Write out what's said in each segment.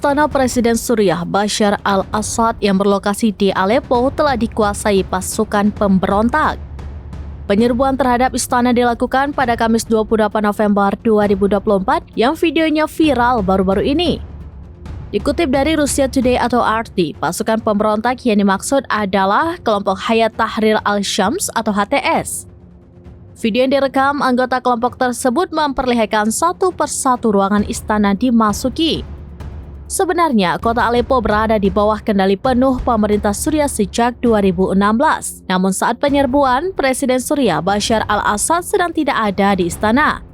Istana Presiden Suriah Bashar al-Assad yang berlokasi di Aleppo telah dikuasai pasukan pemberontak. Penyerbuan terhadap istana dilakukan pada Kamis 28 November 2024 yang videonya viral baru-baru ini. Dikutip dari Russia Today atau RT, pasukan pemberontak yang dimaksud adalah kelompok Hayat Tahrir al-Shams atau HTS. Video yang direkam anggota kelompok tersebut memperlihatkan satu persatu ruangan istana dimasuki. Sebenarnya, kota Aleppo berada di bawah kendali penuh pemerintah Suriah sejak 2016. Namun saat penyerbuan, Presiden Suriah Bashar al-Assad sedang tidak ada di istana.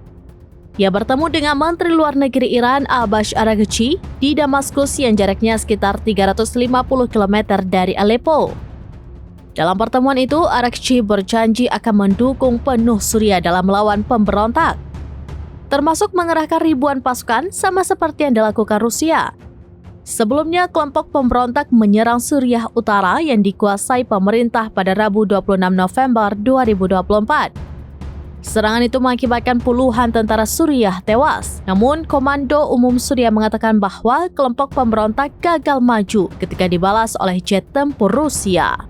Ia bertemu dengan Menteri Luar Negeri Iran Abbas Araghchi di Damaskus yang jaraknya sekitar 350 km dari Aleppo. Dalam pertemuan itu, Araghchi berjanji akan mendukung penuh Suriah dalam melawan pemberontak, termasuk mengerahkan ribuan pasukan sama seperti yang dilakukan Rusia. Sebelumnya, kelompok pemberontak menyerang Suriah Utara yang dikuasai pemerintah pada Rabu 26 November 2024. Serangan itu mengakibatkan puluhan tentara Suriah tewas. Namun, Komando Umum Suriah mengatakan bahwa kelompok pemberontak gagal maju ketika dibalas oleh jet tempur Rusia.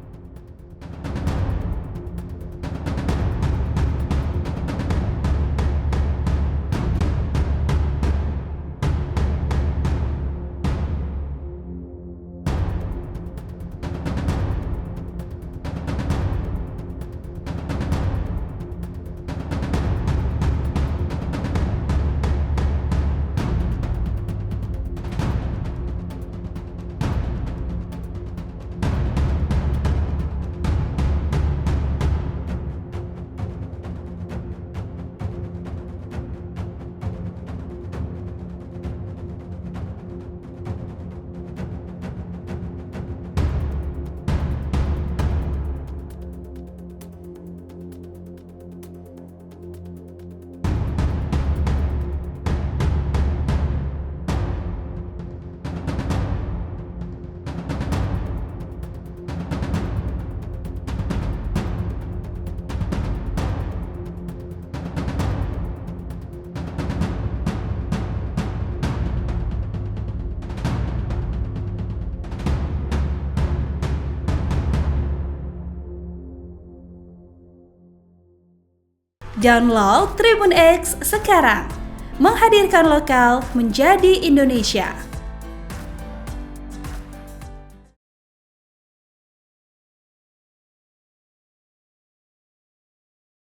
Download Tribun X sekarang, menghadirkan lokal menjadi Indonesia.